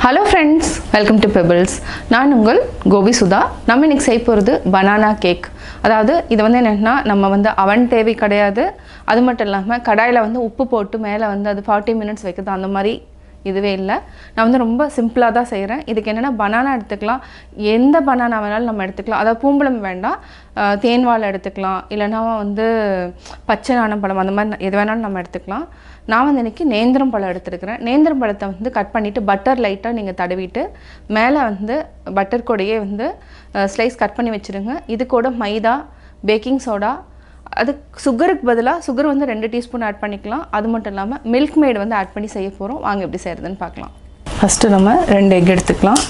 Hello friends, welcome to Pebbles. நான் உங்கள் கோபி சுதா. நம்ம இன்னைக்கு செய்ய போறது banana cake. அதாவது இது வந்து என்னன்னா நம்ம வந்து அவன் தேவை கிடையாது. அது மட்டும் இல்லாம கடாயில வந்து உப்பு போட்டு மேலே வந்து அது 40 minutes வைக்கிறது அந்த மாதிரி இதுவே இல்லை. நான் வந்து ரொம்ப சிம்பிளாக தான் செய்கிறேன். இதுக்கு என்னென்னா பனானா எடுத்துக்கலாம், எந்த பனானா வேணாலும் நம்ம எடுத்துக்கலாம். அதாவது பூம்பழம் வேண்டாம், தேன்வாழை எடுத்துக்கலாம், இல்லைனா வந்து பச்சை நாணப்பழம் அந்த மாதிரி எது வேணாலும் நம்ம எடுத்துக்கலாம். நான் வந்து இன்றைக்கி நேந்திரம் பழம் எடுத்துருக்கிறேன். நேந்திரம் பழத்தை வந்து கட் பண்ணிவிட்டு பட்டர் லைட்டாக நீங்கள் தடவிட்டு மேலே வந்து பட்டர் கூடையே வந்து ஸ்லைஸ் கட் பண்ணி வச்சுருங்க. இது கூட மைதா, பேக்கிங் சோடா, அது சுகருக்கு பதிலாக சுகர் வந்து 2 டீஸ்பூன் ஆட் பண்ணிக்கலாம். அது மட்டும் இல்லாமல் மில்க் மேட் வந்து ஆட் பண்ணி செய்ய போகிறோம். வாங்க எப்படி செய்கிறதுன்னு பார்க்கலாம். ஃபஸ்ட்டு நம்ம 2 எக் எடுத்துக்கலாம்.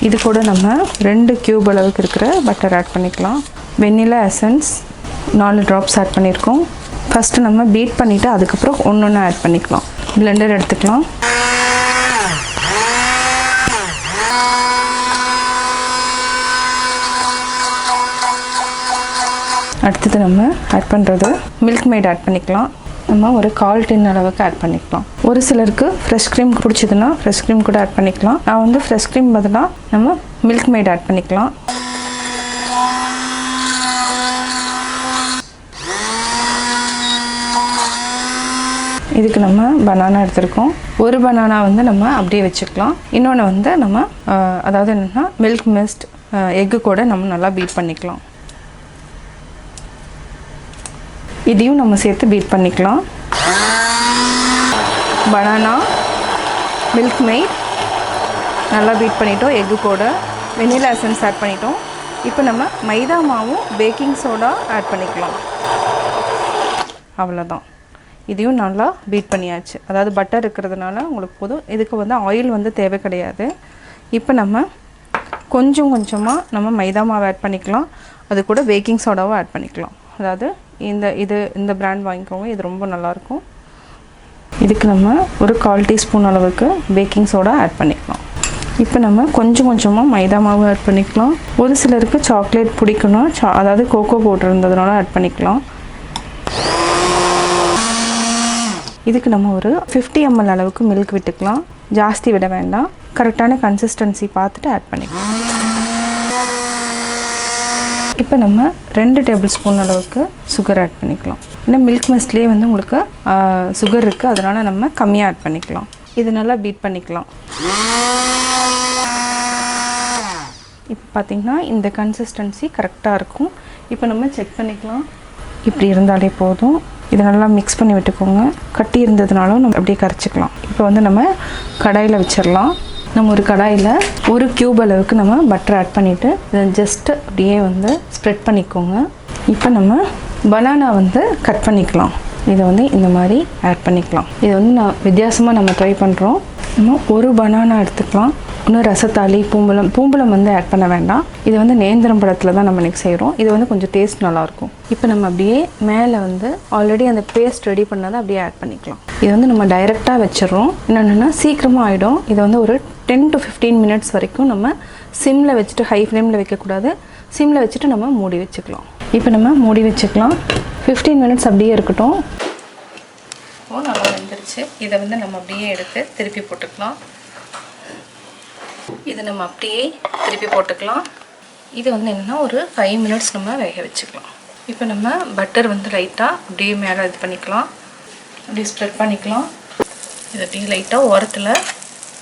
இது கூட நம்ம 2 கியூப் அளவுக்கு இருக்கிற பட்டர் ஆட் பண்ணிக்கலாம். வெண்ணிலா எசன்ஸ் 4 ட்ராப்ஸ் ஆட் பண்ணியிருக்கோம். ஃபஸ்ட்டு நம்ம பீட் பண்ணிவிட்டு அதுக்கப்புறம் ஒன்று ஆட் பண்ணிக்கலாம். பிளெண்டர் எடுத்துக்கலாம். அடுத்தது நம்ம ஆட் பண்ணுறது மில்க் மேட் ஆட் பண்ணிக்கலாம். நம்ம ஒரு 1/4 டின் அளவுக்கு ஆட் பண்ணிக்கலாம். ஒரு சிலருக்கு ஃப்ரெஷ் க்ரீம் பிடிச்சதுன்னா ஃப்ரெஷ் க்ரீம் கூட ஆட் பண்ணிக்கலாம். நான் வந்து ஃப்ரெஷ் க்ரீம் பதிலாக நம்ம மில்க் மேட் ஆட் பண்ணிக்கலாம். இதுக்கு நம்ம பனானா எடுத்துருக்கோம். ஒரு பனானா வந்து நம்ம அப்படியே வச்சுக்கலாம். இன்னொன்று வந்து நம்ம அதாவது என்னென்னா மில்க் மிஸ்ட் எக்கு கூட நம்ம நல்லா பீட் பண்ணிக்கலாம். இதையும் நம்ம சேர்த்து பீட் பண்ணிக்கலாம். பனானா, மில்க் மேட் நல்லா பீட் பண்ணிட்டோம். எக்கு கூட வெனிலா எசன்ஸ் ஆட் பண்ணிட்டோம். இப்போ நம்ம மைதா மாவும் பேக்கிங் சோடா ஆட் பண்ணிக்கலாம். அவ்வளோதான். இதையும் நல்லா பீட் பண்ணியாச்சு. அதாவது பட்டர் இருக்கிறதுனால உங்களுக்கு போதும். இதுக்கு வந்து ஆயில் வந்து தேவை கிடையாது. இப்போ நம்ம கொஞ்சம் கொஞ்சமாக நம்ம மைதா மாவு ஆட் பண்ணிக்கலாம். அது கூட பேக்கிங் சோடாவும் ஆட் பண்ணிக்கலாம். அதாவது இந்த பிராண்ட் வாங்கிக்கோங்க, இது ரொம்ப நல்லாயிருக்கும். இதுக்கு நம்ம ஒரு 1/4 டீஸ்பூன் அளவுக்கு பேக்கிங் சோடா ஆட் பண்ணிக்கலாம். இப்போ நம்ம கொஞ்சம் கொஞ்சமாக மைதா மாவு ஆட் பண்ணிக்கலாம். ஒரு சிலருக்கு சாக்லேட் பிடிக்கணும், அதாவது கோகோ பவுடர் இருந்ததுனால ஆட் பண்ணிக்கலாம். இதுக்கு நம்ம ஒரு 50 ml அளவுக்கு மில்க் விட்டுக்கலாம். ஜாஸ்தி விட வேண்டாம். கரெக்டான கன்சிஸ்டன்சி பார்த்துட்டு ஆட் பண்ணிக்கலாம். இப்போ நம்ம 2 டேபிள் ஸ்பூன் அளவுக்கு சுகர் ஆட் பண்ணிக்கலாம். ஏன்னா மில்க் மிஸ்ட்லேயே வந்து உங்களுக்கு சுகர் இருக்குது, அதனால் நம்ம கம்மியாக ஆட் பண்ணிக்கலாம். இது நல்லா பீட் பண்ணிக்கலாம். இப்போ பார்த்திங்கன்னா இந்த கன்சிஸ்டன்சி கரெக்டாக இருக்கும். இப்போ நம்ம செக் பண்ணிக்கலாம். இப்படி இருந்தாலே போதும். இதை நல்லா மிக்ஸ் பண்ணி விட்டுக்கோங்க. கட்டி இருந்ததுனாலும் நம்ம அப்படியே கரைச்சிக்கலாம். இப்போ வந்து நம்ம கடாயில் வச்சிடலாம். நம்ம ஒரு கடாயில் 1 கியூப் அளவுக்கு நம்ம பட்டர் ஆட் பண்ணிவிட்டு இதை ஜஸ்ட்டு அப்படியே வந்து ஸ்ப்ரெட் பண்ணிக்கோங்க. இப்போ நம்ம பனானா வந்து கட் பண்ணிக்கலாம். இதை வந்து இந்த மாதிரி ஆட் பண்ணிக்கலாம். இதை வந்து வித்தியாசமாக நம்ம ட்ரை பண்ணுறோம். நம்ம ஒரு பனானா எடுத்துக்கலாம். இன்னும் ரசத்தாளி, பூம்பழம் வந்து ஆட் பண்ண வேண்டாம். இது வந்து நேந்திரம் பழத்தில் தான் நம்ம இன்றைக்கி செய்கிறோம். இது வந்து கொஞ்சம் டேஸ்ட் நல்லாயிருக்கும். இப்போ நம்ம அப்படியே மேலே வந்து ஆல்ரெடி அந்த பேஸ்ட் ரெடி பண்ணதை அப்படியே ஆட் பண்ணிக்கலாம். இது வந்து நம்ம டைரெக்டாக வச்சிடறோம். என்னென்னா சீக்கிரமாக ஆகிடும். இதை வந்து ஒரு 10 to 15 minutes வரைக்கும் நம்ம சிம்மில் வச்சுட்டு, ஹை ஃப்ளேமில் வைக்கக்கூடாது, சிம்மில் வச்சுட்டு நம்ம மூடி வச்சுக்கலாம். இப்போ நம்ம மூடி வச்சுக்கலாம். 15 minutes அப்படியே இருக்கட்டும். நல்லா வெந்துருச்சு. இதை வந்து நம்ம அப்படியே எடுத்து திருப்பி போட்டுக்கலாம். இதை நம்ம அப்படியே திருப்பி போட்டுக்கலாம். இது வந்து என்னென்னா ஒரு 5 minutes நம்ம வேக வச்சுக்கலாம். இப்போ நம்ம பட்டர் வந்து லைட்டாக அப்படியே மேலே இது பண்ணிக்கலாம். அப்படியே ஸ்ப்ரெட் பண்ணிக்கலாம். இது அப்படியே லைட்டாக ஓரத்தில்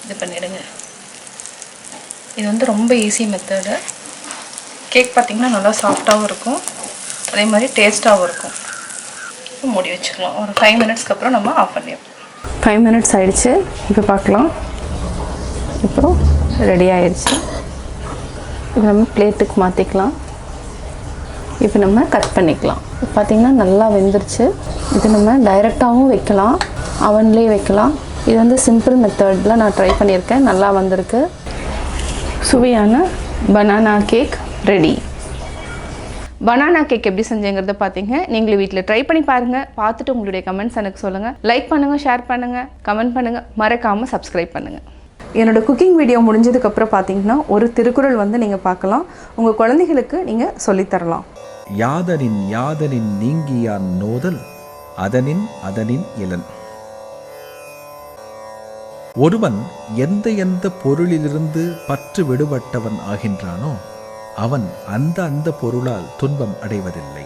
இது பண்ணிவிடுங்க. இது வந்து ரொம்ப ஈஸி மெத்தடு. கேக் பார்த்திங்கன்னா நல்லா சாஃப்டாகவும் இருக்கும், அதே மாதிரி டேஸ்ட்டாகவும் இருக்கும். இப்போ மூடி வச்சுக்கலாம். ஒரு 5 minutesக்கு அப்புறம் நம்ம ஆஃப் பண்ணிடுவோம். 5 minutes ஆகிடுச்சு. இப்போ பார்க்கலாம். அப்புறம் ரெடி ஆயிடுச்சு. இப்போ நம்ம பிளேட்டுக்கு மாற்றிக்கலாம். இப்போ நம்ம கட் பண்ணிக்கலாம். பார்த்திங்கன்னா நல்லா வெந்துருச்சு. இது நம்ம டைரெக்டாகவும் வைக்கலாம், அவன்லேயே வைக்கலாம். இது வந்து சிம்பிள் மெத்தடில் நான் ட்ரை பண்ணியிருக்கேன், நல்லா வந்திருக்கு. சுவையான banana cake ready. Banana cake எப்படி செஞ்சேங்கிறத பார்த்தீங்க. நீங்களும் வீட்டில் ட்ரை பண்ணி பாருங்கள். பார்த்துட்டு உங்களுடைய கமெண்ட்ஸ் எனக்கு சொல்லுங்கள். லைக் பண்ணுங்கள், ஷேர் பண்ணுங்கள், கமெண்ட் பண்ணுங்கள், மறக்காமல் சப்ஸ்கிரைப் பண்ணுங்கள். என்னோட குக்கிங் வீடியோ முடிஞ்சதுக்கப்புறம் பார்த்தீங்கன்னா ஒரு திருக்குறள் வந்து நீங்கள் பார்க்கலாம். உங்கள் குழந்தைகளுக்கு நீங்கள் சொல்லித்தரலாம். யாதனின் யாதனின் நீங்கியான் நோதல் அதனின் அதனின் இளன். ஒருவன் எந்த எந்த பொருளிலிருந்து பற்று விடுபட்டவன் ஆகின்றானோ அவன் அந்த பொருளால் துன்பம் அடைவதில்லை.